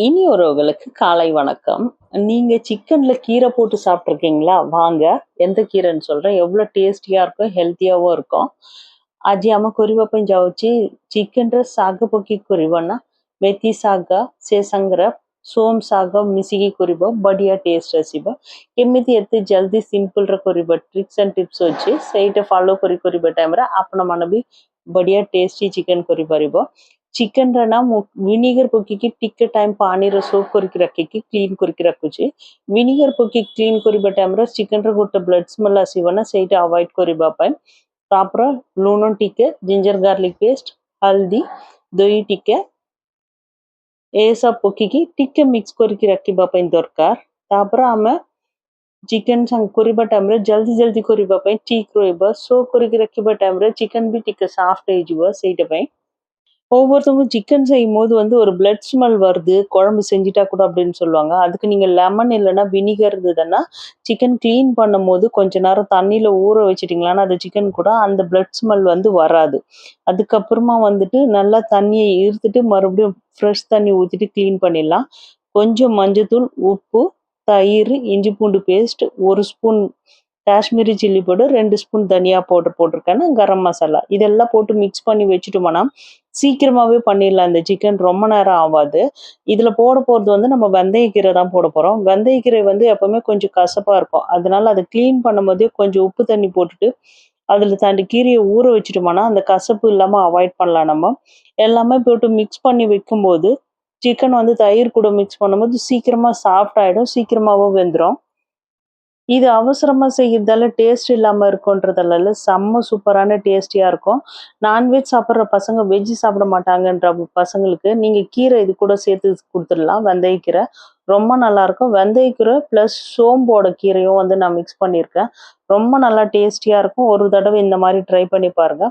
இனி ஒருவர்களுக்கு காலை வணக்கம். நீங்க சிக்கன்ல கீரை போட்டு சாப்பிட்டுருக்கீங்களா? வாங்க, எந்த கீரைன்னு சொல்றேன். எவ்வளோ டேஸ்டியா இருக்கும், ஹெல்த்தியாவும் இருக்கும். ଆଜି ଆମେ କରିବା ପାଇଁ ଯାଉଛି ଚିକେନର ଶାଗ ପକେଇ କରିବା ନା ମେଥି ଶାଗ ସେ ସାଙ୍ଗରେ ସୋମ ଶାଗ ମିଶିକି କରିବ ବଢିଆ ଟେଷ୍ଟ ଆସିବ। କେମିତି ଏତେ ଜଲ୍ଦି ସିମ୍ପଲରେ କରିବା ଟ୍ରିକ୍ସ ଆଣ୍ଡ ଟିପ୍ସ ଅଛି, ସେଇଟା ଫଲୋ କରିବା ଟାଇମରେ ଆପଣମାନେ ବି ବଢିଆ ଟେଷ୍ଟି ଚିକେନ କରିପାରିବ। ଚିକେନରେ ନା ମୁଁ ଭିନିଗର ପକେଇକି ଟିକେ ଟାଇମ ପାଣିରେ ସୋକ୍ କରିକି ରଖିକି କ୍ଲିନ୍ କରିକି ରଖୁଛି। ଭିନିଗର ପକେଇକି କ୍ଲିନ୍ କରିବା ଟାଇମରେ ଚିକେନର ଗୋଟେ ବ୍ଲଡ୍ ସ୍ମେଲ୍ ଆସିବ ନା, ସେଇଟା ଆଭଏଡ୍ କରିବା ପାଇଁ ତାପରେ ଲୁଣ ଟିକେ, ଜିଞ୍ଜର ଗାର୍ଲିକ ପେଷ୍ଟ, ହଳଦୀ, ଦହି ଟିକେ ଏସବୁ ପକେଇକି ଟିକେ ମିକ୍ସ କରିକି ରଖିବା ପାଇଁ ଦରକାର। ତାପରେ ଆମେ ଚିକେନ ସାଙ୍ଗ କରିବା ଟାଇମରେ ଜଲ୍ଦି କରିବା ପାଇଁ ଠିକ୍ ରହିବ। ସୋକ୍ କରିକି ରଖିବା ଟାଇମରେ ଚିକେନ ବି ଟିକେ ସାଫ୍ଟ ହେଇଯିବ, ସେଇଟା ପାଇଁ। ஒவ்வொருத்தவங்க சிக்கன் செய்யும்போது ஒரு பிளட் ஸ்மெல் வருது குழம்பு செஞ்சுட்டா கூட அப்படின்னு சொல்லுவாங்க. அதுக்கு நீங்க லெமன் இல்லைன்னா வினிகர் இருந்ததுன்னா சிக்கன் க்ளீன் பண்ணும்போது கொஞ்ச நேரம் தண்ணியில ஊற வச்சிட்டிங்களான்னா அது சிக்கன் கூட அந்த பிளட் ஸ்மெல் வராது. அதுக்கப்புறமா நல்லா தண்ணியை ஈர்த்துட்டு மறுபடியும் ஃப்ரெஷ் தண்ணி ஊற்றிட்டு க்ளீன் பண்ணிடலாம். கொஞ்சம் மஞ்சத்தூள், உப்பு, தயிர், இஞ்சி பூண்டு paste, 1 spoon Kashmiri chilli powder, 2 spoon தனியா பவுடர் போட்டிருக்கேன்னா, கரம் மசாலா இதெல்லாம் போட்டு மிக்ஸ் பண்ணி வச்சுட்டோம்னா சீக்கிரமாவே பண்ணிடலாம். இந்த சிக்கன் ரொம்ப நேரம் ஆகாது. இதுல போட போறது நம்ம வெந்தயக்கீரை தான் போட போறோம். வெந்தயக்கீரை எப்பவுமே கொஞ்சம் கசப்பா இருக்கும். அதனால அதை கிளீன் பண்ணும்போதே கொஞ்சம் உப்பு தண்ணி போட்டுட்டு அதுல தண்டி கீரையை ஊற வச்சுட்டோம்னா அந்த கசப்பு இல்லாம அவாய்ட் பண்ணலாம். நம்ம எல்லாமே போட்டு மிக்ஸ் பண்ணி வைக்கும்போது சிக்கன் தயிர் கூட மிக்ஸ் பண்ணும்போது சீக்கிரமா சாஃப்ட் ஆயிடும், சீக்கிரமாவும் வெந்துடும். இது அவசரமா செய்யறதால டேஸ்ட் இல்லாம இருக்குன்றதால செம்ம சூப்பரான டேஸ்டியா இருக்கும். நான்வெஜ் சாப்பிட்ற பசங்க வெஜ் சாப்பிட மாட்டாங்கன்ற பசங்களுக்கு நீங்க கீரை இது கூட சேர்த்து கொடுத்துடலாம். வெந்தயக்கீரை ரொம்ப நல்லா இருக்கும். வெந்தயக்கீரை பிளஸ் சோம்போட கீரையும் நான் மிக்ஸ் பண்ணியிருக்கேன். ரொம்ப நல்லா டேஸ்டியா இருக்கும். ஒரு தடவை இந்த மாதிரி ட்ரை பண்ணி பாருங்க.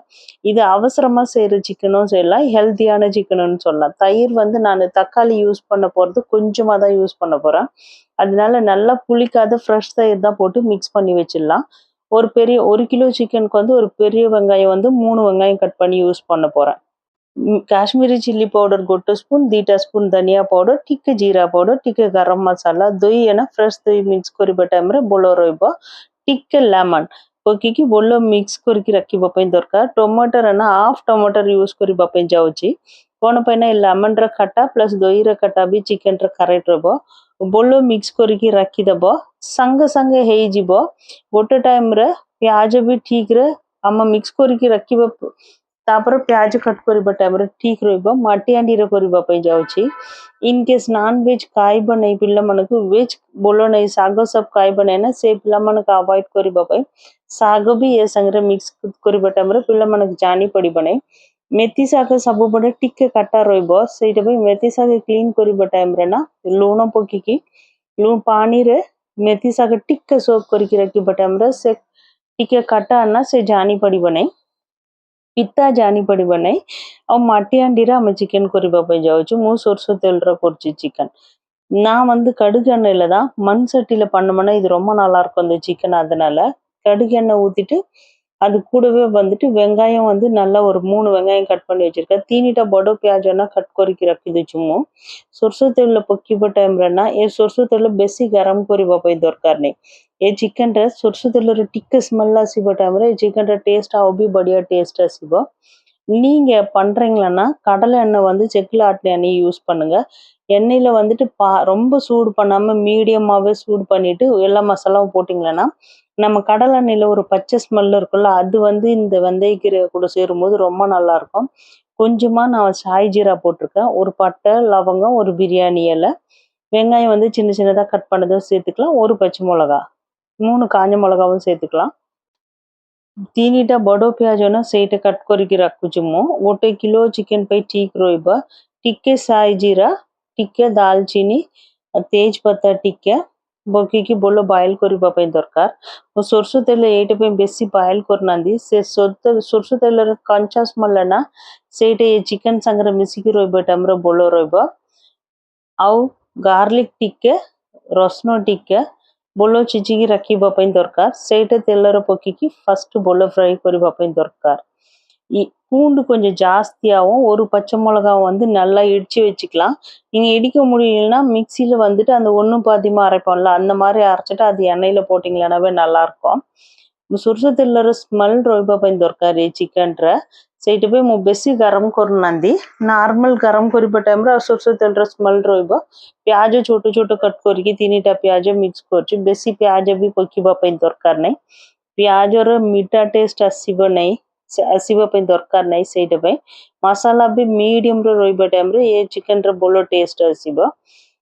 இது அவசரமா செய்யற சிக்கனும் செய்யலாம், ஹெல்த்தியான சிக்கனுன்னு சொல்லலாம். தயிர் நான் தக்காளி யூஸ் பண்ண போறது கொஞ்சமா தான் யூஸ் பண்ண போறேன். அதனால நல்லா புளிக்காத ஃப்ரெஷ் தயிர் தான் போட்டு மிக்ஸ் பண்ணி வச்சிடலாம். ஒரு 1 கிலோ சிக்கனுக்கு ஒரு பெரிய வெங்காயம் 3 வெங்காயம் கட் பண்ணி யூஸ் பண்ண போறேன். Kashmiri chilli powder 1 spoon, 2 spoon ಧನಿಯಾ ಪೌಡರ್, ଟିକେ ଜିରା ପାଉଡର, ଟିକେ ଗରମ ମସଲା, ଦହି ଫ୍ରେଶ ଦହି ମିକ୍ସ କରିବା ଟାଇମରେ ବୋଲ ରହିବ, ଟିକେ ଲେମନ ପକେଇକି ବୋଲ ମିକ୍ସ କରିକି ରଖିବା ପାଇଁ ଦରକାର। ଟମାଟର ହାଫ୍ ଟମାଟର ୟୁଜ କରିବା ପାଇଁ ଯାଉଛି। କ'ଣ ପାଇଁ ନା ଲେମନର ଖଟା ପ୍ଲସ ଦହିର ଖଟା ବି ଚିକେନର କରେକ୍ଟ ରହିବ। ବୋଲ ମିକ୍ସ କରିକି ରଖିଦେବ, ସାଙ୍ଗେ ସାଙ୍ଗେ ହେଇଯିବ। ଗୋଟେ ଟାଇମରେ ପିଆଜ ବି ଠିକରେ ଆମେ ମିକ୍ସ କରିକି ରଖିବା। ତାପରେ ପିଆଜ କଟ୍ କରିବା ଟାଇମରେ ଠିକ ରହିବ। ମାଟି ହାଣ୍ଡିରେ କରିବା ପାଇଁ ଯାଉଛି। ଇନ୍ କେସ୍ ନନ୍ ଭେଜ୍ ଖାଇବ ନାହିଁ ପିଲାମାନଙ୍କୁ, ଭେଜ୍ ବୋଲ ନାହିଁ, ଶାଗ ସବୁ ଖାଇବ ନାହିଁ ନା, ସେ ପିଲାମାନଙ୍କୁ ଆଭଏଡ୍ କରିବା ପାଇଁ ଶାଗ ବି ଏ ସାଙ୍ଗରେ ମିକ୍ସ କରିବା ଟାଇମରେ ପିଲାମାନଙ୍କୁ ଜାଣି ପଡ଼ିବ ନାହିଁ। ମେଥି ଶାଗ ସବୁବେଳେ ଟିକେ କାଟା ରହିବ, ସେଇଟା ପାଇଁ ମେଥି ଶାଗ କ୍ଲିନ୍ କରିବା ଟାଇମରେ ଲୁଣ ପକେଇକି ପାଣିରେ ମେଥି ଶାଗ ଟିକେ ସୋକ୍ କରିକି ରଖିବା ଟାଇମରେ ସେ ଟିକେ କାଟା ସେ ଜାଣି ପଡ଼ିବ ନାହିଁ, ପିତା ଜାଣି ପଡ଼ିବ ନାହିଁ। ଆଉ ମାଟି ହାଣ୍ଡିରେ ଆମେ ଚିକେନ କରିବା ପାଇଁ ଯାଉଛୁ। ମୁଁ ସୋରିଷ ତେଲରେ କରୁଛି ଚିକେன். நான் கடுகு எண்ணெயில தான், மண் சட்டியில பண்ணோம்னா இது ரொம்ப நல்லா இருக்கும் இந்த சிக்கன். அதனால கடுகு எண்ணெய் ஊற்றிட்டு அது கூடவே வெங்காயம் நல்லா ஒரு 3 வெங்காயம் கட் பண்ணி வச்சிருக்கேன்। ତିନିଟା ବଡ଼ ପିଆଜ କଟ୍ କରିକି ରଖିଦେଇଛୁ ମୁଁ। ସୋରିଷ ତେଲ ପକେଇବା ଟାଇମରେ ଏ ସୋରିଷ ତେଲ ବେଶୀ ଗରମ କରିବା ପାଇଁ ଦରକାର ନାହିଁ। ଏ ଚିକେନରେ ସୋରିଷ ତେଲରେ ଟିକେ ସ୍மெல் ଆସିବ ଟାଇମରେ ଚିକେନର டேஸ்ட் ଆଉ ବି ବଢିயா டேஸ்ட் ଆସିବ। நீங்க பண்றீங்களா கடலை எண்ணெய் செக்கில் ஆட்டின எண்ணெய் யூஸ் பண்ணுங்க। எண்ணெயில ரொம்ப சூடு பண்ணாம மீடியமாவே சூடு பண்ணிட்டு எல்லா மசாலாவும் போட்டிங்களா நம்ம கடலை எண்ணெயில ஒரு பச்சை ஸ்மெல் இருக்குல்ல, அது இந்த வெந்தயக்கீரை கூட சேரும்போது ரொம்ப நல்லா இருக்கும்। கொஞ்சமா நான் சாய் ஜீரா போட்டிருக்கேன், ஒரு பட்டை, லவங்கம், ஒரு பிரியாணி இலை, வெங்காயம் சின்ன சின்னதா கட் பண்ணதும் சேர்த்துக்கலாம், ஒரு பச்சை மிளகா, 3 காஞ்ச மிளகாவும் சேர்த்துக்கலாம்। 3ଟା ବଡ଼ ପିଆଜ ସେଇଟା କଟ୍ କରିକି ରଖୁଛୁ ମୁଁ। 1 କିଲୋ ଚିକେନ ପାଇଁ ଠିକ ରହିବ। ଟିକେ ସାଇ ଜିରା, ଟିକେ ଦାଲଚିନି, ତେଜପତ୍ତା ଟିକେ ପକେଇକି ଭଲ ବଏଲ କରିବା ପାଇଁ ଦରକାର। ସୋରିଷ ତେଲ ଏଇଟା ପାଇଁ ବେଶୀ ବଏଲ କରୁନାହାନ୍ତି, ସେ ସୋରିଷ ତେଲର କଞ୍ଚା ସ୍ମେଲ ସେଇଟା ଚିକେନ ସାଙ୍ଗରେ ମିଶିକି ରହିବ ଟାଇମରେ ଭଲ ରହିବ। ଆଉ ଗାର୍ଲିକ ଟିକେ, ରସୁଣ ଟିକେ ବୋଲ ଛେଚିକି ରଖିବା ପାଇଁ ଦରକାର। ସେଇଟା ତେଲରେ ପକେଇକି ଫାଷ୍ଟ ବୋଲ ଫ୍ରାଏ କରିବା ପାଇଁ ଦରକାର। பூண்டு கொஞ்சம் ஜாஸ்தியாகவும் ஒரு பச்சை மிளகாவும் வந்து நல்லா இடித்து வச்சுக்கலாம். நீங்கள் இடிக்க முடியலன்னா மிக்சியில் வந்துட்டு அந்த ஒன்றும் பாதியமாக அரைப்போம்ல அந்த மாதிரி அரைச்சிட்டு அது எண்ணெயில் போட்டிங்களேனாவே நல்லாயிருக்கும். ସୋରିଷ ତେଲର ସ୍ମେଲ୍ ରହିବା ପାଇଁ ଦରକାର ଏଇ ଚିକେନ୍ରେ। ସେଇଟା ପାଇଁ ମୁଁ ବେଶୀ ଗରମ କରୁନାହାନ୍ତି, ନର୍ମାଲ ଗରମ କରିବା ଟାଇମ୍ରେ ସୋରିଷ ତେଲର ସ୍ମେଲ୍ ରହିବ। ପିଆଜ ଛୋଟ ଛୋଟ କଟ୍ କରିକି 3ଟା ପିଆଜ ମିକ୍ସ କରୁଛି, ବେଶୀ ପିଆଜ ବି ପକାଇବା ପାଇଁ ଦରକାର ନାହିଁ, ପିଆଜର ମିଠା ଟେଷ୍ଟ ଆସିବ ନାହିଁ, ଆସିବା ପାଇଁ ଦରକାର ନାହିଁ। ସେଇଟା ପାଇଁ மசாலா ବି மீடியம்ல ରହିବା டைம்ல ஏ சிக்கன்ல போல டேஸ்ட் ଆସିବ।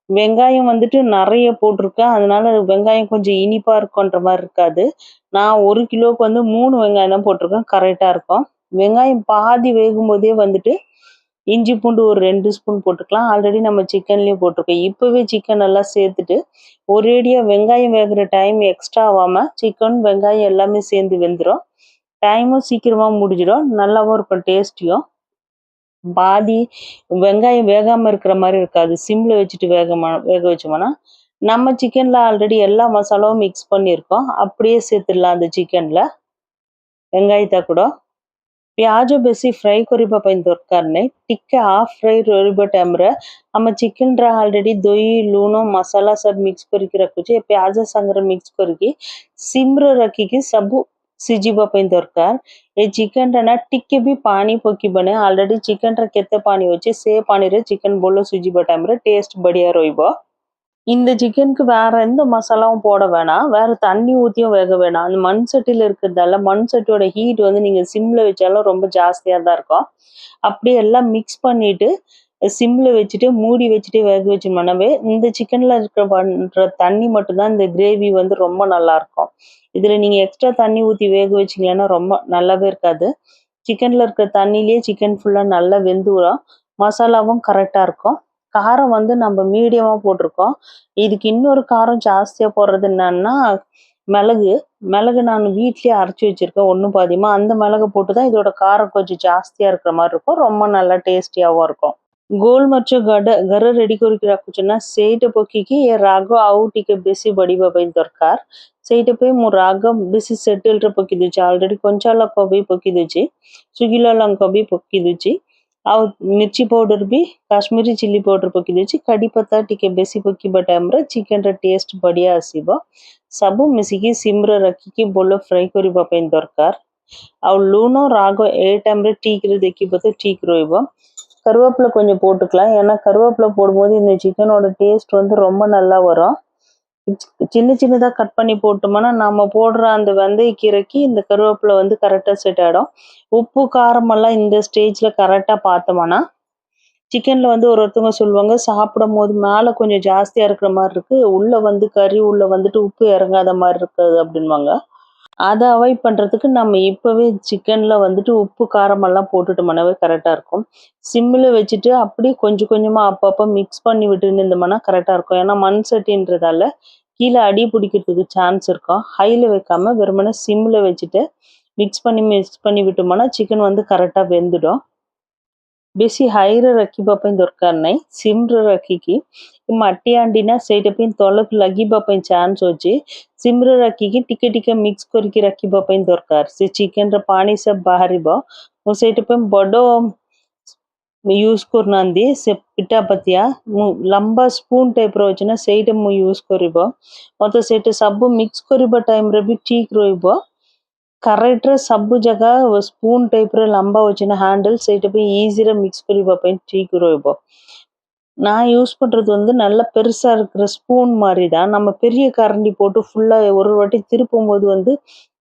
வெங்காயம் வந்துட்டு நிறைய போட்டிருக்கேன், அதனால வெங்காயம் கொஞ்சம் இனிப்பா இருக்குன்ற மாதிரி இருக்காது। நான் 1 கிலோவுக்கு வந்து 3 வெங்காயம் தான் போட்டிருக்கேன், கரெக்டாக இருக்கும்। வெங்காயம் பாதி வேகும் போதே வந்துட்டு இஞ்சி பூண்டு ஒரு 2 ஸ்பூன் போட்டுக்கலாம், ஆல்ரெடி நம்ம சிக்கன்லேயும் போட்டிருக்கோம்। இப்போவே சிக்கன் எல்லாம் சேர்த்துட்டு ஒரேடியாக வெங்காயம் வேகிற டைம் எக்ஸ்ட்ரா ஆகாமல் சிக்கன் வெங்காயம் எல்லாமே சேர்ந்து வெந்துடும், டைமும் சீக்கிரமாக முடிஞ்சிடும், நல்லாவும் இருக்கும் டேஸ்டியும்। பாதி வெங்காயம் வேகாமல் இருக்கிற மாதிரி இருக்காது, சிம்மில் வச்சுட்டு வேக வச்சோம்னா நம்ம சிக்கனில் ஆல்ரெடி எல்லா மசாலாவும் மிக்ஸ் பண்ணியிருக்கோம், அப்படியே சேர்த்துடலாம் அந்த ଚିକେନ୍ல வெங்காயத்தை கூட। ପିଆଜ ବେଶୀ ଫ୍ରାଏ କରିବା ପାଇଁ ଦରକାର ନାହିଁ, ଟିକେ ହାଫ୍ ଫ୍ରାଏ ରହିବା ଟାଇମ୍ରେ ଆମ ଚିକେନ୍ରେ ଆଲରେଡ଼ି ଦହି ଲୁଣ ମସଲା ସବୁ ମିକ୍ସ କରିକି ରଖୁଛି, ଏ ପିଆଜ ସାଙ୍ଗରେ ମିକ୍ସ କରିକି ସିମ୍ରେ ରଖିକି ସବୁ ସିଝିବା ପାଇଁ ଦରକାର। ଏ ଚିକେନ୍ଟା ନା ଟିକେ ବି ପାଣି ପକାଇବ ନାହିଁ, ଆଲରେଡ଼ି ଚିକେନ୍ରେ କେତେ ପାଣି ଅଛି, ସେ ପାଣିରେ ଚିକେନ୍ ଭଲ ସିଝିବା ଟାଇମ୍ରେ ଟେଷ୍ଟ ବଢ଼ିଆ ରହିବ। இந்த சிக்கனுக்கு வேற எந்த மசாலாவும் போட வேணாம், வேற தண்ணி ஊற்றியும் வேக வேணாம், அந்த மண் சட்டியில் இருக்கிறதால மண் சட்டியோட ஹீட் வந்து நீங்கள் சிம்மில் வச்சாலும் ரொம்ப ஜாஸ்தியாக தான் இருக்கும்। அப்படியே எல்லாம் மிக்ஸ் பண்ணிட்டு சிம்மில் வச்சுட்டு மூடி வச்சுட்டு வேக வச்சோம்னாவே இந்த சிக்கனில் இருக்கிற தண்ணி மட்டும்தான் இந்த கிரேவி வந்து ரொம்ப நல்லாயிருக்கும்। இதில் நீங்கள் எக்ஸ்ட்ரா தண்ணி ஊற்றி வேக வச்சிங்கன்னா ரொம்ப நல்லாவே இருக்காது, சிக்கனில் இருக்கிற தண்ணியிலேயே சிக்கன் ஃபுல்லாக நல்லா வெந்துடும், மசாலாவும் கரெக்டாக இருக்கும்। காரம் வந்து நம்ம மீடியமாக போட்டிருக்கோம், இதுக்கு இன்னொரு காரம் ஜாஸ்தியாக போடுறது என்னன்னா மிளகு நான் வீட்லேயே அரைச்சி வச்சுருக்கேன் ஒன்றும் பாதியமாக, அந்த மிளகு போட்டு தான் இதோட காரம் கொஞ்சம் ஜாஸ்தியாக இருக்கிற மாதிரி இருக்கும், ரொம்ப நல்லா டேஸ்டியாகவும் இருக்கும்। ଗୋଲ ମରିଚ ଘରେ ରେଡ଼ି କରିକି ରଖୁଛୁ ନା, ସେଇଟା ପକେଇକି ଏ ରାଗ ଆଉ ଟିକେ ବେଶୀ ବଢ଼ିବା ପାଇଁ ଦରକାର, ସେଇଟା ପାଇଁ ମୁଁ ରାଗ ବେଶୀ ସେଟେଲ୍ରେ ପକେଇ ଦେଉଛି, ଅଲରେଡ଼ି କଞ୍ଚା ଲଙ୍କା ବି ପକେଇ ଦେଉଛି, ଶୁଖିଲା ଲଙ୍କା ବି ପକେଇ ଦେଉଛି, ଆଉ ମିର୍ଚି ପାଉଡର ବି କାଶ୍ମୀରୀ ଚିଲି ପାଉଡର ପକେଇ ଦେଉଛି, କଡ଼ି ପତ୍ତା ଟିକେ ବେଶୀ ପକେଇବା ଟାଇମ୍ରେ ଚିକେନ୍ର ଟେଷ୍ଟ ବଢ଼ିଆ ଆସିବ। ସବୁ ମିଶିକି ସିମ୍ରେ ରଖିକି ଭଲ ଫ୍ରାଏ କରିବା ପାଇଁ ଦରକାର। ଆଉ ଲୁଣ ରାଗ ଏ டைம்ல டீக்கில் ଦେଖିବ ତ ଠିକ୍ ରହିବ। கருவேப்பிலை கொஞ்சம் போட்டுக்கலாம், ஏன்னா கருவேப்பிலை போடும்போது இந்த சிக்கனோட டேஸ்ட் வந்து ரொம்ப நல்லா வரும்। சின்ன சின்னதாக கட் பண்ணி போட்டோம்னா நம்ம போடுற அந்த வெந்தயக்கீரைக்கு இந்த கருவேப்பிலை வந்து கரெக்டாக செட் ஆகிடும்। உப்பு காரமெல்லாம் இந்த ஸ்டேஜில் கரெக்டாக பார்த்தோம்னா சிக்கனில் வந்து ஒருத்தவங்க சொல்லுவாங்க சாப்பிடும் போது மேலே கொஞ்சம் ஜாஸ்தியாக இருக்கிற மாதிரி இருக்குது, உள்ளே வந்து கறி உள்ளே வந்துட்டு உப்பு இறங்காத மாதிரி இருக்குது அப்படின்வாங்க। அதை அவாய்ட் பண்ணுறதுக்கு நம்ம இப்போவே சிக்கனில் வந்துட்டு உப்பு காரமெல்லாம் போட்டுட்டோம்னாவே கரெக்டாக இருக்கும்। சிம்மில் வச்சுட்டு அப்படியே கொஞ்சம் கொஞ்சமாக அப்பப்போ மிக்ஸ் பண்ணி விட்டுன்னு இருந்தோம்னா கரெக்டாக இருக்கும், ஏன்னா மண் சட்டின்றதால கீழே அடி பிடிக்கிறதுக்கு சான்ஸ் இருக்கும்। ஹையில் வைக்காமல் வெறுமனே சிம்மில் வச்சுட்டு மிக்ஸ் பண்ணி விட்டோம்னா சிக்கன் வந்து கரெக்டாக வெந்துடும்। ବେଶୀ ହାଇରେ ରଖିବା ପାଇଁ ଦରକାର ନାହିଁ, ସିମ୍ରେ ରଖିକି ମାଟି ହାଣ୍ଡି ନା ସେଇଟା ପାଇଁ ତଳକୁ ଲାଗିବା ପାଇଁ ଚାନ୍ସ ଅଛି, ସିମ୍ରେ ରଖିକି ଟିକେ ଟିକେ ମିକ୍ସ କରିକି ରଖିବା ପାଇଁ ଦରକାର, ସେ ଚିକେନ୍ର ପାଣି ସବୁ ବାହାରିବ। ମୁଁ ସେଇଟା ପାଇଁ ବଡ଼ ୟୁଜ୍ କରୁନାହାନ୍ତି, ସେ ପିଠା ପତିଆ ମୁଁ ଲମ୍ବା ସ୍ପୁନ୍ ଟାଇପ୍ର ଅଛି ନା ସେଇଟା ମୁଁ ୟୁଜ୍ କରିବ, ମୋତେ ସେଇଟା ସବୁ ମିକ୍ସ କରିବା ଟାଇମ୍ରେ ବି ଠିକ୍ ରହିବ, கரெக்டாக ସବୁ ଜାଗା ஸ்பூன் டைப்பில் லம்பா வச்சுன்னா ஹேண்டில் சைட்டை போய் ஈஸியாக மிக்ஸ் பண்ணி பார்ப்பேன் டீக் ରହିବ। நான் யூஸ் பண்ணுறது வந்து நல்ல பெருசாக இருக்கிற ஸ்பூன் மாதிரி தான், நம்ம பெரிய கரண்டி போட்டு ஃபுல்லாக ஒரு வாட்டி திருப்பும் போது வந்து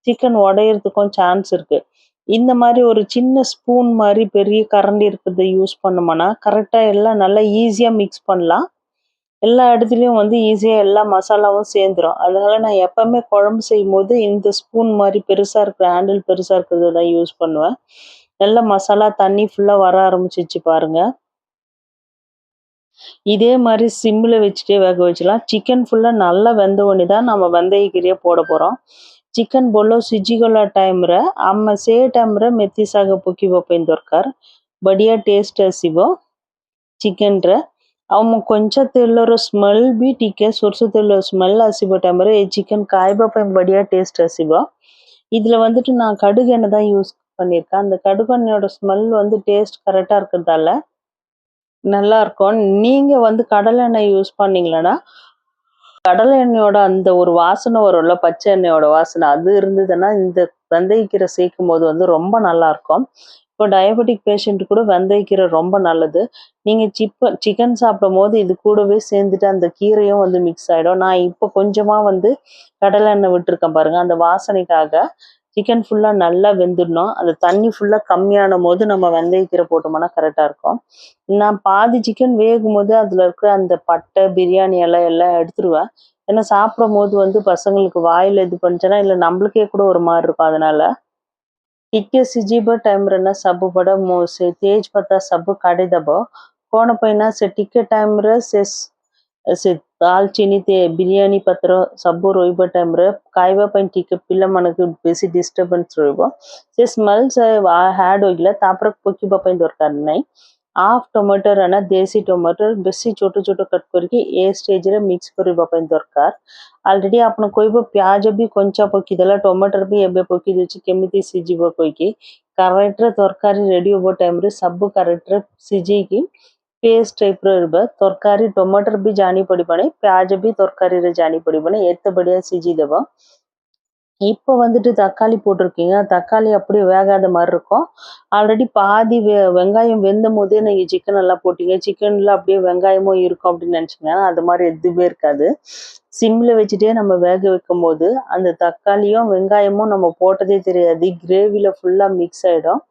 சிக்கன் உடையிறதுக்கும் சான்ஸ் இருக்குது। இந்த மாதிரி ஒரு சின்ன ஸ்பூன் மாதிரி பெரிய கரண்டி இருக்கிறத யூஸ் பண்ணோம்னா கரெக்டாக எல்லாம் நல்லா ஈஸியாக மிக்ஸ் பண்ணலாம், எல்லா இடத்துலையும் வந்து ஈஸியாக எல்லா மசாலாவும் சேர்ந்துடும்। அதனால நான் எப்போவுமே குழம்பு செய்யும் போது இந்த ஸ்பூன் மாதிரி பெருசாக இருக்கிற ஹேண்டில் பெருசாக இருக்கிறத தான் யூஸ் பண்ணுவேன்। நல்ல மசாலா தண்ணி ஃபுல்லாக வர ஆரம்பிச்சிச்சு பாருங்கள், இதே மாதிரி சிம்மில் வச்சுட்டே வேக வச்சுக்கலாம்। சிக்கன் ஃபுல்லாக நல்லா வெந்த உடனே தான் நம்ம வெந்தயக்கீரையை போட போகிறோம்। ଚିକେନ୍ ଭଲ ସିଝିଗଲା ଟାଇମ୍ରେ ଆମେ ସେ ଟାଇମ୍ରେ ମେଥି ଶାଗ ପକାଇବା ପାଇଁ ଦରକାର, ବଢ଼ିଆ ଟେଷ୍ଟ ଆସିବ ଚିକେନ୍ରେ। ଆଉ ମୁଁ କଞ୍ଚା ତେଲର ସ୍ମେଲ୍ ବି ଟିକେ ସୋରିଷ ତେଲ ସ୍மெல் ଆସିବ டைம்ରେ ଏ ଚିକେନ୍ ଖାଇବା ପାଇଁ ବଢ଼ିଆ டேஸ்ட் ଆସିବ। இதில் வந்துட்டு நான் கடுகு எண்ணெய் தான் யூஸ் பண்ணியிருக்கேன். அந்த கடுகு ஸ்மெல் வந்து டேஸ்ட் கரெக்டா இருக்கிறதால நல்லா இருக்கும். நீங்க வந்து கடலை எண்ணெய் யூஸ் பண்ணீங்கன்னா கடலை எண்ணெயோட அந்த ஒரு வாசனை வரும்ல, பச்சை எண்ணெயோட வாசனை. அது இருந்ததுன்னா, இந்த வெந்தயக்கீரை சேர்க்கும்போது வந்து ரொம்ப நல்லாருக்கும். இப்போ டயபெட்டிக் பேஷண்ட் கூட வெந்தயக்கீரை ரொம்ப நல்லது. நீங்க சிக்கன் சாப்பிடும்போது இது கூடவே சேர்ந்துட்டு அந்த கீரையும் வந்து மிக்ஸ் ஆயிடும். நான் இப்போ கொஞ்சமா வந்து கடலை எண்ணெய் விட்டுருக்கேன் பாருங்க, அந்த வாசனைக்காக. சிக்கன் ஃபுல்லா நல்லா வெந்துடணும். அந்த தண்ணி ஃபுல்லா கம்மியானபோது நம்ம வெந்தயக்கீரை போட்டோம்னா கரெக்டா இருக்கும். நான் பாதி சிக்கன் வேகும்போது அதுல இருக்கிற அந்த பட்டை, பிரியாணி இலை எல்லாம் எடுத்துருவேன். ஏன்னா சாப்பிடும்போது வந்து பசங்களுக்கு வாயில இது பண்ணுச்சுன்னா, இல்ல நம்மளுக்கே கூட ஒரு மாரி இருக்கும் அதனால. ଟିକେ ସିଝିବ ଟାଇମ୍‌ରେ ନା ସବୁ ବଡ଼ ସେ ତେଜ ପତ୍ତା ସବୁ କାଢ଼ିଦବ। କଣ ପାଇଁ ନା ସେ ଟିକେ ଟାଇମ୍‌ରେ ସେ ଦାଲଚିନି ବିରିୟାନୀ ପତ୍ର ସବୁ ରହିବା ଟାଇମ୍‌ରେ ଖାଇବା ପାଇଁ ଟିକେ ପିଲାମାନଙ୍କୁ ବେଶୀ ଡିଷ୍ଟର୍ବାନ୍ସ ରହିବ। ସେ ସ୍ମେଲ୍ ଆଡ୍ ହୋଇଗଲେ ତାପରେ ପୋକିବା ପାଇଁ ଦରକାର ନାହିଁ। ହାଫ୍ ଟମାଟର ନା ଦେଶୀ ଟମାଟର ବେଶୀ ଛୋଟ ଛୋଟ କଟ୍ କରିକି ଏ ଷ୍ଟେଜ୍‌ରେ ମିକ୍ସ କରିବା ପାଇଁ ଦରକାର। ଅଲରେଡି ଆପଣ କହିବ ପିଆଜ ବି କଞ୍ଚା ପକେଇଦେଲା, ଟମାଟର ବି ଏବେ ପକେଇ ଦେଇଛି କେମିତି ସିଝିବ କହିକି। କରେକ୍ଟରେ ତରକାରୀ ରେଡି ହବ ଟାଇମ୍‌ରେ ସବୁ କରେକ୍ଟରେ ସିଝେଇକି ପେଷ୍ଟ ଟାଇପ୍‌ର ରହିବ। ତରକାରୀ ଟମାଟର ବି ଜାଣି ପଡ଼ିବନି, ପିଆଜ ବି ତରକାରୀରେ ଜାଣି படிபனே எத்த படியா சிஜிதவா. இப்போ வந்துட்டு தக்காளி போட்டிருக்கீங்க. தக்காளி அப்படியே வேகாத மாதிரி இருக்கும். ஆல்ரெடி பாதி வெங்காயம் வெந்தும் போதே நீங்க சிக்கன் எல்லாம் போட்டீங்க. சிக்கன்ல அப்படியே வெங்காயமும் இருக்கும் அப்படின்னு நினைச்சீங்க. அது மாதிரி எதுவுமே இருக்காது. சிம்ல வச்சுட்டே நம்ம வேக வைக்கும் போது அந்த தக்காளியும் வெங்காயமும் நம்ம போட்டதே தெரியாது. கிரேவில ஃபுல்லா மிக்ஸ் ஆயிடும்.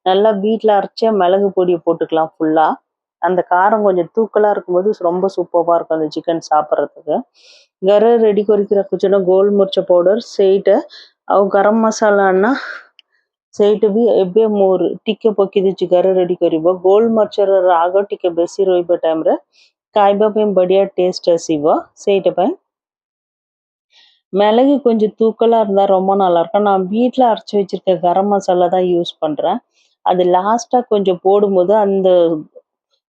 நல்லா வீட்டில் அரைச்ச மிளகு பொடியை போட்டுக்கலாம் ஃபுல்லா. அந்த காரம் கொஞ்சம் தூக்கலா இருக்கும்போது ரொம்ப சூப்பராக இருக்கும் அந்த சிக்கன் சாப்பிட்றதுக்கு. घरे रेडी କରିକି ରଖୁଛ ନା ଗୋଲମରିଚ ପାଉଡର ସେଇଟା ଆଉ ଗରମ ମସଲା ନା ସେଇଟା ବି ଏବେ ମୋର ଟିକେ ପକେଇ ଦେଇଛି ଘରେ ରେଡି କରିବ। ଗୋଲମରିଚର ରାଗ ଟିକେ ବେଶୀ ରହିବା ଟାଇମ୍ରେ ଖାଇବା ପାଇଁ ବଢିଆ ଟେଷ୍ଟ ଆସିବ। ସେଇଟା ପାଇଁ மிளகு கொஞ்சம் தூக்கலா இருந்தா ரொம்ப நல்லா இருக்கும். நான் வீட்டில் அரைச்சி வச்சிருக்க கரம் மசாலா தான் யூஸ் பண்றேன். அது லாஸ்டா கொஞ்சம் போடும்போது அந்த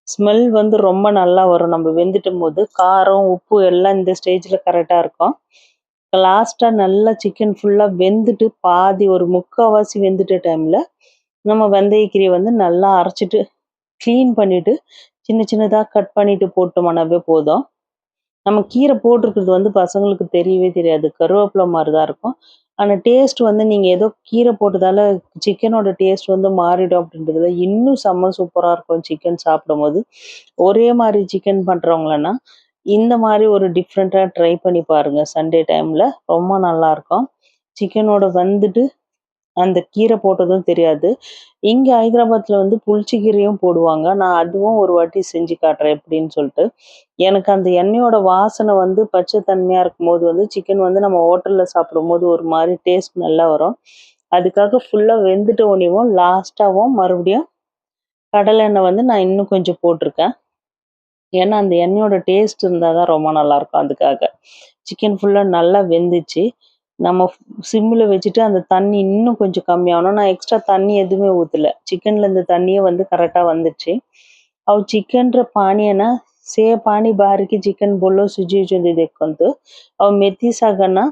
ஸ்மெல் வந்து ரொம்ப நல்லா வரும். நம்ம வெந்துட்டும் போது காரம் உப்பு எல்லாம் இந்த ஸ்டேஜ்ல கரெக்டா இருக்கும். லாஸ்டா நல்லா சிக்கன் ஃபுல்லா வெந்துட்டு பாதி ஒரு முக்கால்வாசி வெந்துட்ட டைம்ல நம்ம வெந்தயக்கீரையை வந்து நல்லா அரைச்சிட்டு க்ளீன் பண்ணிட்டு சின்ன சின்னதா கட் பண்ணிட்டு போட்டோம்னாவே போதும். நம்ம கீரை போட்டிருக்கிறது வந்து பசங்களுக்கு தெரியவே தெரியாது. கருவேப்பிலை மாதிரி தான் இருக்கும். ஆனா டேஸ்ட் வந்து நீங்க ஏதோ கீரை போட்டதால சிக்கனோட டேஸ்ட் வந்து மாறிடும் அப்படின்றதுல இன்னும் செம்ம சூப்பரா இருக்கும் சிக்கன் சாப்பிடும்போது. ஒரே மாதிரி சிக்கன் பண்றவங்களன்னா இந்த மாதிரி ஒரு டிஃப்ரெண்டா ட்ரை பண்ணி பாருங்க. சண்டே டைம்ல ரொம்ப நல்லா இருக்கும். சிக்கனோட வந்துட்டு அந்த கீரை போட்டதும் தெரியாது. இங்க ஹைதராபாத்ல வந்து புளிச்ச கீரையும் போடுவாங்க. நான் அதுவும் ஒரு வாட்டி செஞ்சு காட்டுறேன் எப்படின்னு சொல்லிட்டு. எனக்கு அந்த எண்ணெயோட வாசனை வந்து பச்சை தன்மையா இருக்கும்போது வந்து சிக்கன் வந்து நம்ம ஹோட்டல்ல சாப்பிடும்போது ஒரு மாதிரி டேஸ்ட் நல்லா வரும். அதுக்காக ஃபுல்லா வெந்துட்ட உடனேவும் லாஸ்ட்டாவும் மறுபடியும் கடலை எண்ணெய் வந்து நான் இன்னும் கொஞ்சம் போட்டிருக்கேன். ஏன்னா அந்த எண்ணெயோட டேஸ்ட் இருந்தால் தான் ரொம்ப நல்லாயிருக்கும் அதுக்காக. சிக்கன் ஃபுல்லாக நல்லா வெந்துச்சு. நம்ம சிம்மில் வச்சுட்டு அந்த தண்ணி இன்னும் கொஞ்சம் கம்மியாகணும். நான் எக்ஸ்ட்ரா தண்ணி எதுவுமே ஊற்றல. சிக்கனில் இந்த தண்ணியே வந்து கரெக்டாக வந்துச்சு. ଆଉ ଚିକେନ୍‌ର ପାଣି ନା ସେ ପାଣି ବାହାରିକି ଚିକେନ୍ ଭଲ ସିଝେଇଛନ୍ତି ଦେଖନ୍ତୁ। ଆଉ ମେଥି ଶାଗ ନା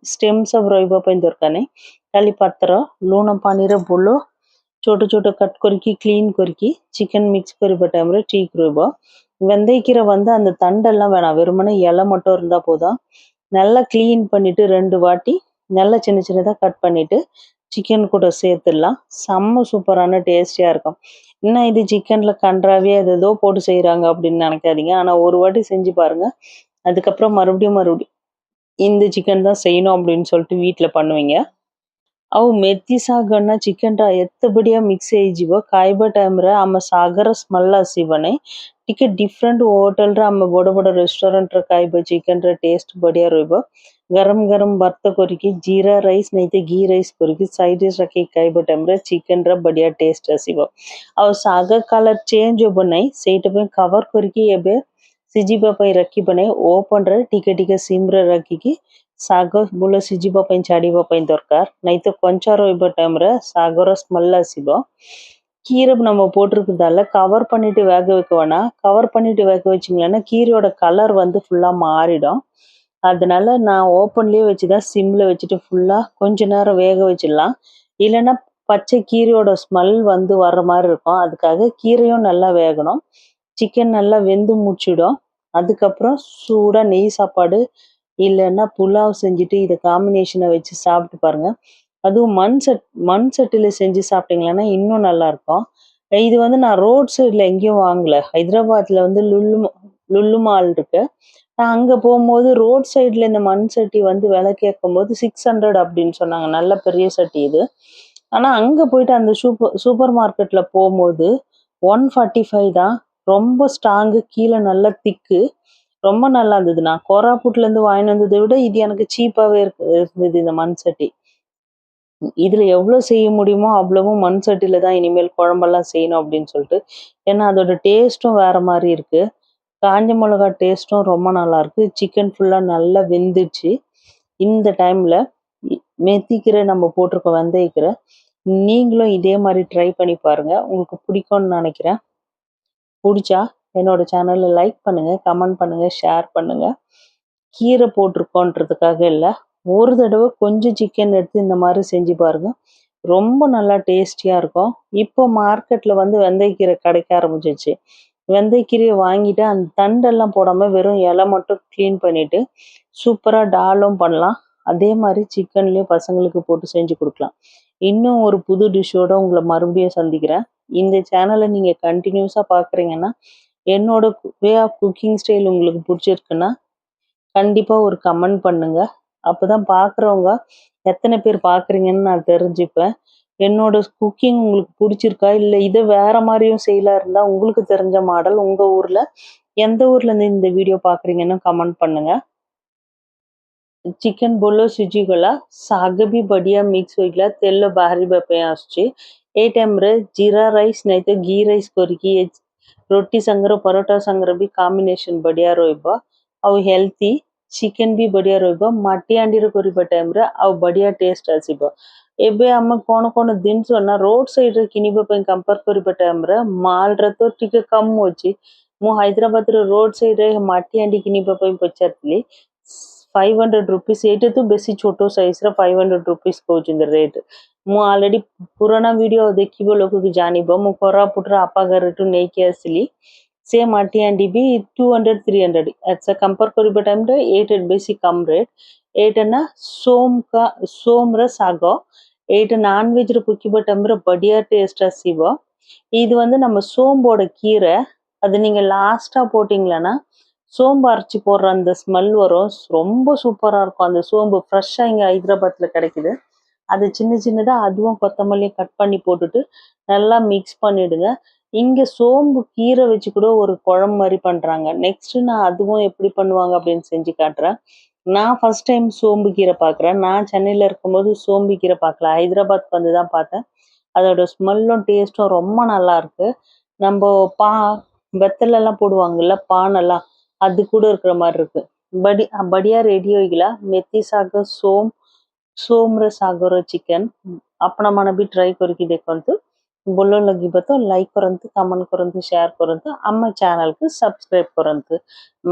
ଷ୍ଟେମ୍ ସବୁ ରହିବା ପାଇଁ ଦରକାର ନାହିଁ। ଖାଲି ପତ୍ର ଲୁଣ ପାଣିରେ ଭଲ ଛୋଟ ଛୋଟ கட் କରିକି க்ளீன் କରିକି சிக்கன் மிக்ஸ் କରିବା டைம்ல டீக் ରହିବ। வெந்தயக்கீரை வந்து அந்த தண்டெல்லாம் வேணாம். வெறுமனே இலை மட்டும் இருந்தால் போதும். நல்லா க்ளீன் பண்ணிட்டு 2 வாட்டி நல்லா சின்ன சின்னதாக கட் பண்ணிட்டு சிக்கன் கூட சேர்த்துடலாம். செம்ம சூப்பரான டேஸ்டியாக இருக்கும். என்ன இது சிக்கன்ல கன்றாவியா ஏதேதோ போட்டு செய்கிறாங்க அப்படின்னு நினைக்காதீங்க. ஆனால் ஒரு வாட்டி செஞ்சு பாருங்க. அதுக்கப்புறம் மறுபடியும் இந்த சிக்கன் தான் செய்யணும் அப்படின்னு சொல்லிட்டு வீட்டில் பண்ணுவீங்க. ଆଉ ମେଥି ଶାଗ ନା ଚିକେନଟା ଏତେ ବଢିଆ ମିକ୍ସ ହେଇଯିବ। ଖାଇବା ଟାଇମ୍ରେ ଆମ ଶାଗର ସ୍ମେଲ୍ ଆସିବନି। ଟିକେ ଡିଫରେଣ୍ଟ ହୋଟେଲରେ ଆମେ ବଡ଼ ବଡ଼ ରେଷ୍ଟୁରାଣ୍ଟରେ ଖାଇବା ଚିକେନର ଟେଷ୍ଟ ବଢିଆ ରହିବ। ଗରମ ଗରମ ଭାତ କରିକି ଜିରା ରାଇସ୍ ନାଇଁ ତ ଘି ରାଇସ୍ କରିକି ସାଇଡ୍ରେ ରଖିକି ଖାଇବା ଟାଇମ୍ରେ ଚିକେନର ବଢିଆ ଟେଷ୍ଟ ଆସିବ। ଆଉ ଶାଗ କଲର୍ ଚେଞ୍ଜ ହେବ ନାହିଁ। ସେଇଟା ପାଇଁ କଭର କରିକି ଏବେ ସିଝିବା ପାଇଁ ରଖିବ ନାହିଁ। ଓପନରେ ଟିକେ ଟିକେ ସିମ୍ରେ ରଖିକି ଶାଗ ଭଲ ସିଝିବା ପାଇଁ ଛାଡ଼ିବା ପାଇଁ ଦରକାର। ନାଇଁ ତ କଞ୍ଚା ରହିବା டைம்ରେ ଶାଗର ஸ்மெல் ଆସିବ। கீரை நம்ம போட்டிருக்கிறதால கவர் பண்ணிட்டு வேக வைக்க வேணாம். கவர் பண்ணிட்டு வேக வச்சிங்கன்னா கீரையோட கலர் வந்து ஃபுல்லாக மாறிடும். அதனால நான் ஓப்பன்லேயே வச்சு தான் சிம்மில் வச்சுட்டு ஃபுல்லாக கொஞ்ச நேரம் வேக வச்சிடலாம். இல்லைன்னா பச்சை கீரையோட ஸ்மெல் வந்து வர்ற மாதிரி இருக்கும். அதுக்காக கீரையும் நல்லா வேகணும். சிக்கன் நல்லா வெந்து முடிச்சிடும். அதுக்கப்புறம் சூடா நெய் சாப்பாடு இல்லைன்னா புலாவ் செஞ்சுட்டு இதை காம்பினேஷனை வச்சு சாப்பிட்டு பாருங்க. அதுவும் மண் சட்டியில் செஞ்சு சாப்பிட்டீங்களன்னா இன்னும் நல்லா இருக்கும். இது வந்து நான் ரோட் சைடில் எங்கேயும் வாங்கல. ஹைதராபாத்தில் வந்து லுல்லு மால் இருக்கு. நான் அங்கே போகும்போது ரோட் சைடில் இந்த மண் சட்டி வந்து விலை கேட்கும்போது 600 அப்படின்னு சொன்னாங்க. நல்ல பெரிய சட்டி இது. ஆனால் அங்கே போயிட்டு அந்த சூப்பர் மார்க்கெட்டில் போகும்போது 145 தான். ரொம்ப ஸ்ட்ராங்கு, கீழே நல்லா திக்கு, ரொம்ப நல்லா இருந்தது. நான் கோராப்புட்லேருந்து வாங்கிட்டு வந்ததை விட இது எனக்கு சீப்பாகவே இருந்தது இந்த மண் சட்டி. இதுல எவ்வளவு செய்ய முடியுமோ அவ்வளவும் மண் சட்டியில தான் இனிமேல் குழம்பெல்லாம் செய்யணும் அப்படின்னு சொல்லிட்டு. ஏன்னா அதோட டேஸ்ட்டும் வேற மாதிரி இருக்கு. காஞ்ச மிளகா டேஸ்ட்டும் ரொம்ப நல்லா இருக்கு. சிக்கன் ஃபுல்லா நல்லா வெந்துச்சு. இந்த டைம்ல மெத்திக்கீரை நம்ம போட்டிருக்கோம், வெந்தயக்கீரை. நீங்களும் இதே மாதிரி ட்ரை பண்ணி பாருங்க. உங்களுக்கு பிடிக்கும்னு நினைக்கிறேன். பிடிச்சா என்னோட சேனலை லைக் பண்ணுங்க, கமெண்ட் பண்ணுங்க, ஷேர் பண்ணுங்க. கீரை போட்டிருக்கோன்றதுக்காக இல்லை, ஒரு தடவை கொஞ்சம் சிக்கன் எடுத்து இந்த மாதிரி செஞ்சு பாருங்க. ரொம்ப நல்லா டேஸ்டியா இருக்கும். இப்போ மார்க்கெட்ல வந்து வெந்தயக்கீரை கிடைக்க ஆரம்பிச்சிச்சு. வெந்தயக்கீரையை வாங்கிட்டு அந்த தண்டெல்லாம் போடாம வெறும் இலை மட்டும் க்ளீன் பண்ணிட்டு சூப்பரா டாலும் பண்ணலாம். அதே மாதிரி சிக்கன்லயும் பசங்களுக்கு போட்டு செஞ்சு கொடுக்கலாம். இன்னும் ஒரு புது டிஷ்ஷோட உங்களை மறுபடியும் சந்திக்கிறேன். இந்த சேனலை நீங்க கண்டினியூஸா பாக்குறீங்கன்னா, என்னோட வே ஆஃப் குக்கிங் ஸ்டைல் உங்களுக்கு பிடிச்சிருக்குன்னா கண்டிப்பா ஒரு கமெண்ட் பண்ணுங்க. அப்பதான் பார்க்குறவங்க எத்தனை பேர் பார்க்குறீங்கன்னு நான் தெரிஞ்சுப்பேன். என்னோட குக்கிங் உங்களுக்கு பிடிச்சிருக்கா? இல்ல இதை வேற மாதிரியும் செய்யலாம் இருந்தா உங்களுக்கு தெரிஞ்ச மாடல் உங்க ஊர்ல எந்த ஊர்ல இருந்து இந்த வீடியோ பார்க்குறீங்கன்னு கமெண்ட் பண்ணுங்க. चिकन बोलो सुजी गला साग भी बढ़िया मिक्स हो गया तेल बाहरी बापे आसुची ए टाइम रे जीरा राइस नहीं तो घी राइस करके रोटी संगर परोटा संगर भी कॉम्बिनेशन बढ़िया रोइबा आउ हेल्थी चिकन भी बढ़िया रोइबा माटी हांडी रे करिबा टाइम रे आउ बढ़िया टेस्ट आसीबा एबे हम कोन कोन दिन ना रोड साइड रे किनिबा पे कंपेयर करिबा टाइम रे माल रे तो टिके कम होची मु हैदराबाद रे रोड साइड रे माटी हांडी किनिबा पे पचारतली 500 रुपीस एटे तो बेसी छोटो साइज रा 500 रुपीस कहउछिन रेट मु ऑलरेडी पुराना वीडियो देखिबो लोक के जानिबो मु कोरापुट रा आपा घर टू नै के आसली से माटी हांडी भी 200 300 अच्छा कंपेयर करिबा टाइम रे 8 बेसी कम रेट 8 ना सोम रा सागो 8 नॉनवेज रे कुकिबा टाइम रे बढ़िया टेस्ट आसीबो இது வந்து நம்ம சோம்போட கீரை அது நீங்க லாஸ்டா போட்டிங்களா சோம்பு அரைச்சி போடுற அந்த ஸ்மெல் வரும். ரொம்ப சூப்பரா இருக்கும். அந்த சோம்பு ஃப்ரெஷ்ஷா இங்க ஹைதராபாத்ல கிடைக்குது. அது சின்ன சின்னதா அதுவும் கொத்தமல்லியை கட் பண்ணி போட்டுட்டு நல்லா மிக்ஸ் பண்ணிடுங்க. இங்க சோம்பு கீரை வச்சு கூட ஒரு குழம்பு மாதிரி பண்றாங்க. நெக்ஸ்ட் நான் அதுவும் எப்படி பண்ணுவாங்க அப்படின்னு செஞ்சு காட்டுறேன். நான் ஃபர்ஸ்ட் டைம் சோம்பு கீரை பார்க்குறேன். நான் சென்னையில இருக்கும்போது சோம்பு கீரை பார்க்கல, ஹைதராபாத்க்கு வந்து தான் பார்த்தேன். அதோட ஸ்மெல்லும் டேஸ்ட்டும் ரொம்ப நல்லா இருக்கு. நம்ம வெத்தலெல்லாம் போடுவாங்கல்ல, பானெல்லாம் அது கூட இருக்கிற மாதிரி இருக்கு. बढ़िया रेडी होइगला मेथी साग सोम रे सागर चिकन अपना मन भी ट्राई करके देखंतु बोलो लगिबा तो लाइक करंतु कमेंट करंतु शेयर करंतु अम्मा चैनल को सब्सक्राइब करंतु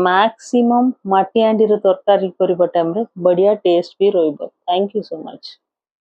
मैक्सिमम माटी हांडी रे तरकारी करबा टाइम रे बढ़िया टेस्ट भी रोइबो। Thank you so much.